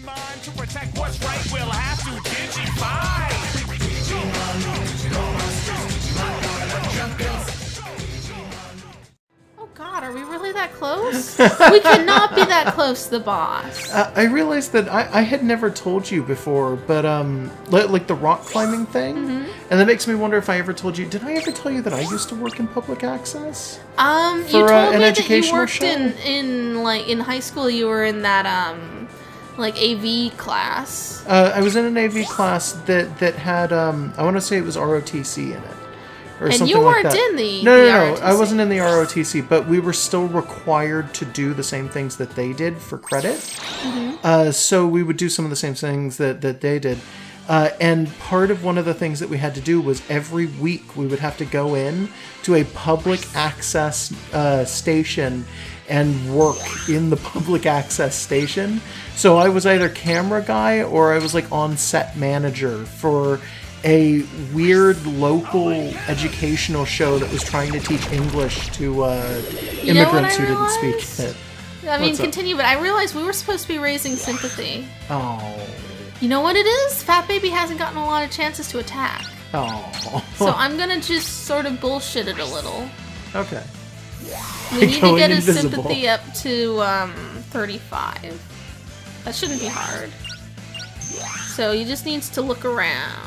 Digimon to protect what's right, we'll have to Digify. Oh god, are we really that close? We cannot be that close to the boss. I realized that I had never told you before, but like the rock climbing thing, and that makes me wonder if I ever told you. Did I ever tell you that I used to work in public access? You told me that you worked in high school. You were in that like AV class. I was in an AV class that had I want to say it was ROTC in it. Or and something you weren't like that. in the No, ROTC. I wasn't in the ROTC, but we were still required to do the same things that they did for credit. So we would do some of the same things that they did. And part of one of the things that we had to do was every week we would have to go in to a public access station and work in the public access station. So I was either camera guy or I was like on set manager for a weird local educational show that was trying to teach English to immigrants who didn't speak it. I mean, continue, but I realized we were supposed to be raising sympathy. Oh. You know what it is? Fat Baby hasn't gotten a lot of chances to attack. Oh. So I'm gonna just sort of bullshit it a little. Okay. We need to Going get his invisible. sympathy up to 35. That shouldn't be hard. So he just needs to look around.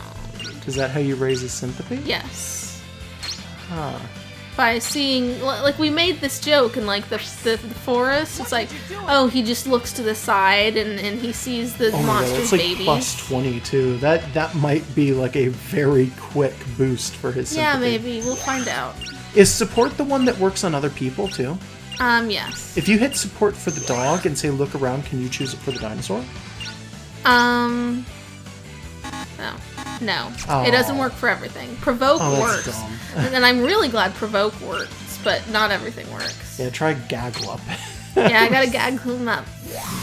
Is that how you raise his sympathy? Yes. Huh. By seeing, like, we made this joke in, like, the forest. It's like, oh, he just looks to the side and he sees the monster's that's baby. like plus 22. That might be like a very quick boost for his sympathy. Yeah, maybe. We'll find out. Is support the one that works on other people too? Yes. If you hit support for the dog and say look around, can you choose it for the dinosaur? No. Oh. It doesn't work for everything. Provoke Oh, that's works. dumb. And I'm really glad Provoke works, but not everything works. Yeah, try Gaggle up. Yeah, I gotta gag him up.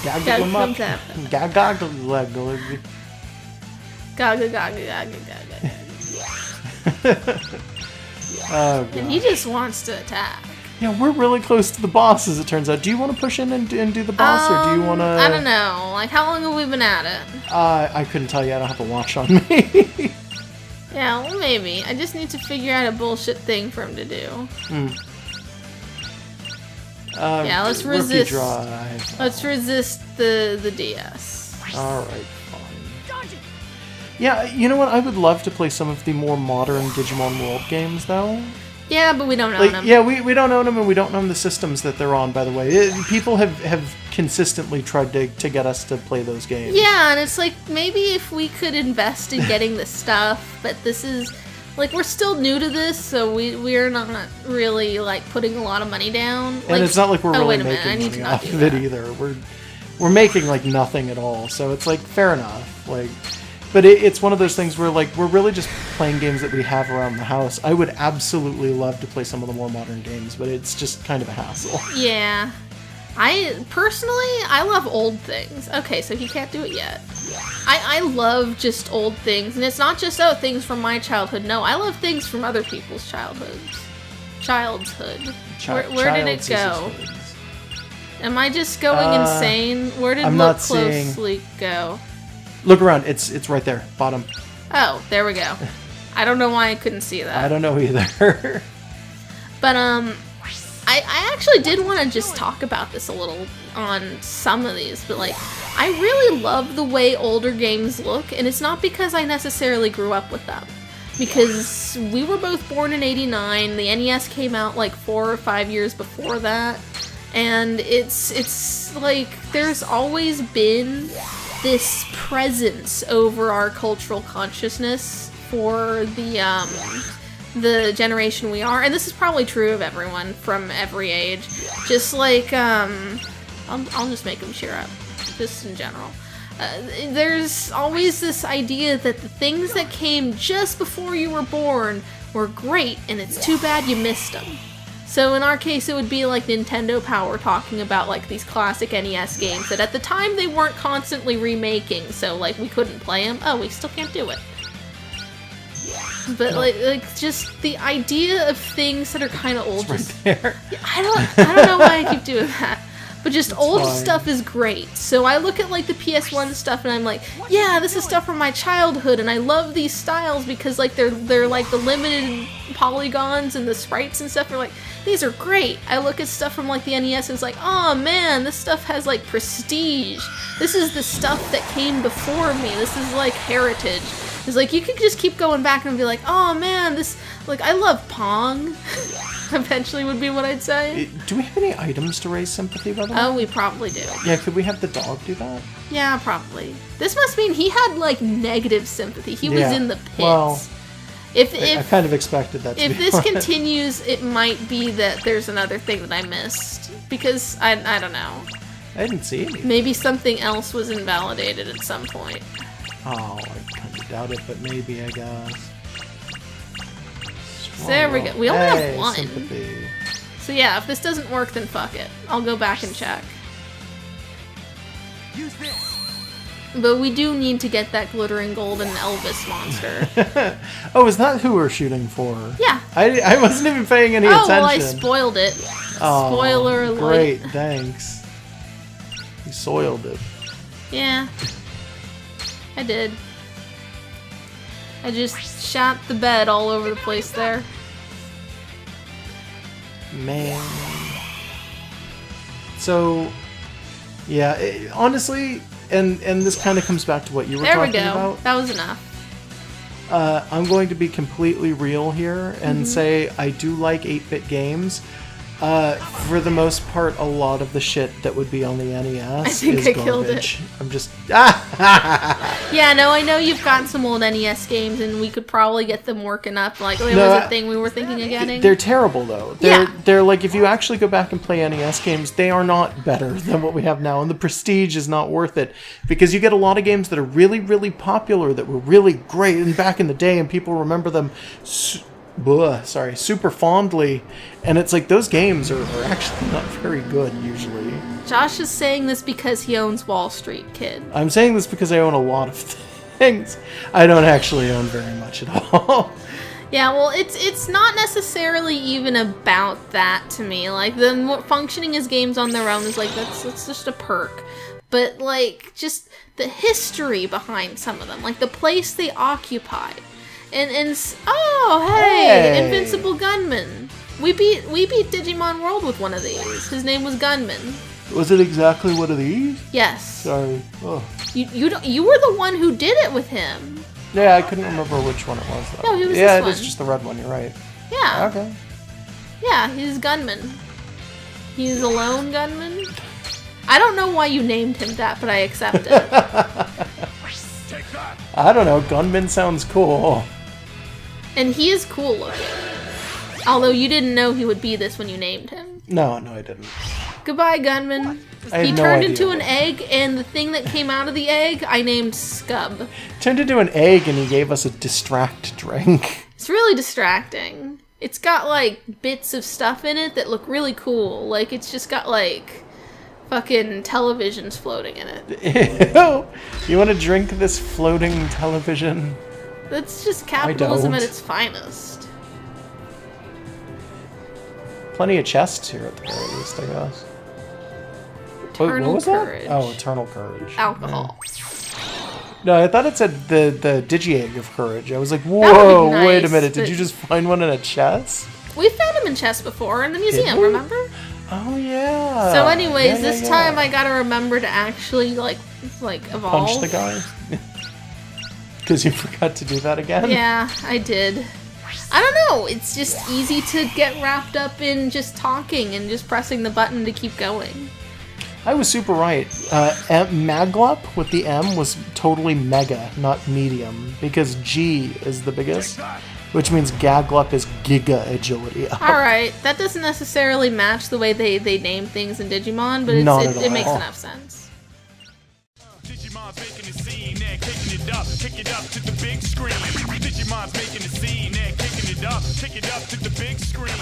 Gaggle him up. Gaggle. Gaga, gaga, gaga, gaga. Oh, God. And he just wants to attack. Yeah, we're really close to the boss, as it turns out. Do you want to push in and do the boss, or do you want to... I don't know. Like, how long have we been at it? I couldn't tell you. I don't have a watch on me. Yeah, well, maybe. I just need to figure out a bullshit thing for him to do. Yeah, let's resist. Drive. Let's resist the DS. All right, fine. Yeah, you know what? I would love to play some of the more modern Digimon World games, though. Yeah, but we don't own them. Yeah, we don't own them, and we don't own the systems that they're on, by the way. People have consistently tried to get us to play those games. Yeah, and it's like, maybe if we could invest in getting the stuff, but this is... Like, we're still new to this, so we're not really, like, putting a lot of money down. And like, it's not like we're really wait a minute, I making need to money not off do of it that. either. We're making, like, nothing at all, so it's, like, fair enough. Like... But it's one of those things where, like, we're really just playing games that we have around the house. I would absolutely love to play some of the more modern games, but it's just kind of a hassle. Yeah. I love old things. Okay, so he can't do it yet. I love just old things, and it's not just, oh, things from my childhood. No, I love things from other people's childhoods. Childhood. Where did it go? Am I just going insane? Where did Look Closely go? Look around. It's right there. Bottom. Oh, there we go. I don't know why I couldn't see that. I don't know either. But, I actually did want to just talk about this a little on some of these, but, like, I really love the way older games look, and it's not because I necessarily grew up with them. Because we were both born in '89, the NES came out, like, 4 or 5 years before that, and it's like, there's always been this presence over our cultural consciousness for the generation we are, and this is probably true of everyone from every age. Just like I'll just make them cheer up, just in general. There's always this idea that the things that came just before you were born were great, and it's too bad you missed them. So in our case, it would be like Nintendo Power talking about like these classic NES games that at the time they weren't constantly remaking, so like we couldn't play them. Oh, we still can't do it. But like just the idea of things that are kind of old. It's right there. I don't know why I keep doing that. But just old fine. stuff is great. So I look at like the PS1 stuff and I'm like, yeah, this is stuff from my childhood, and I love these styles because like they're like the limited polygons and the sprites and stuff are like, these are great. I look at stuff from like the NES and it's like, oh man, this stuff has like prestige. This is the stuff that came before me. This is like heritage. It's like you could just keep going back and be like, oh man, this, like, I love Pong. Eventually would be what I'd say. Do we have any items to raise sympathy, by the way? Oh, we probably do. Yeah, could we have the dog do that? Yeah, probably. This must mean he had like negative sympathy. He was Yeah. in the pits. Well, if I kind of expected that to if be this honest. continues, it might be that there's another thing that I missed because I don't know. I didn't see anything. Maybe something else was invalidated at some point. Oh, I kind of doubt it, but maybe, I guess. So there we go. We only have Hey, one. sympathy. So yeah, if this doesn't work, then fuck it. I'll go back and check. Use this. But we do need to get that glittering golden Elvis monster. Oh, is that who we're shooting for? Yeah. I wasn't even paying any Oh, attention. well, I spoiled it. Oh, Spoiler alert. Great, thanks. You soiled it. Yeah. I did. I just shot the bed all over the place there. Man. So, yeah, honestly, and this kind of comes back to what you were There we talking go. about. That was enough. I'm going to be completely real here and Mm-hmm. say I do like 8-bit games. For the most part, a lot of the shit that would be on the NES I think is I killed it. garbage. I'm just Yeah, no, I know you've got some old NES games, and we could probably get them working up. Like, there No, was a thing we were thinking of getting. They're terrible though. They're like, if you actually go back and play NES games, they are not better than what we have now, and the prestige is not worth it because you get a lot of games that are really, really popular that were really great and back in the day, and people remember them. Super fondly, and it's like those games are actually not very good usually. Josh is saying this because he owns Wall Street, kid. I'm saying this because I own a lot of things. I don't actually own very much at all. Yeah, well, it's not necessarily even about that to me. Like, the functioning as games on their own is like, that's just a perk. But, like, just the history behind some of them, like the place they occupy. And oh, hey, Invincible Gunman. We beat Digimon World with one of these. His name was Gunman. Was it exactly one of these? Yes. Sorry. Oh. You were the one who did it with him. Yeah, I couldn't remember which one it was though. No, he was yeah, this it is one. just the red one, you're right. Yeah. Okay. Yeah, he's Gunman. He's a lone gunman. I don't know why you named him that, but I accept it. Take that. I don't know, Gunman sounds cool. And he is cool looking. Although you didn't know he would be this when you named him. No, I didn't. Goodbye, Gunman. I have He no turned idea into an what- egg, and the thing that came out of the egg, I named Scub. Turned into an egg and he gave us a distract drink. It's really distracting. It's got, like, bits of stuff in it that look really cool. Like, it's just got, like, fucking televisions floating in it. Ew. You want to drink this floating television? That's just capitalism don't. at its finest. Plenty of chests here at the very least, I guess. Eternal what was courage. that? Oh, Eternal Courage. Alcohol. No, I thought it said the Digi-Egg of Courage. I was like, That would whoa, be wait a nice, minute, did but- you just find one in a chest? We found them in chests before in the museum, we? remember? Oh, yeah. So anyways, Yeah, this yeah. time I gotta remember to actually, like evolve. Punch the guy? Because you forgot to do that again? Yeah, I did. I don't know, it's just easy to get wrapped up in just talking and just pressing the button to keep going. I was super right. Maglup with the M was totally mega, not medium, because G is the biggest, which means Gaglup is giga agility. Alright, that doesn't necessarily match the way they name things in Digimon, but Not at it makes all. enough sense. Digimon's making the scene and kicking it up, kick it up to the big screen. Digimon's making the scene and kicking it up, kick it up to the big screen.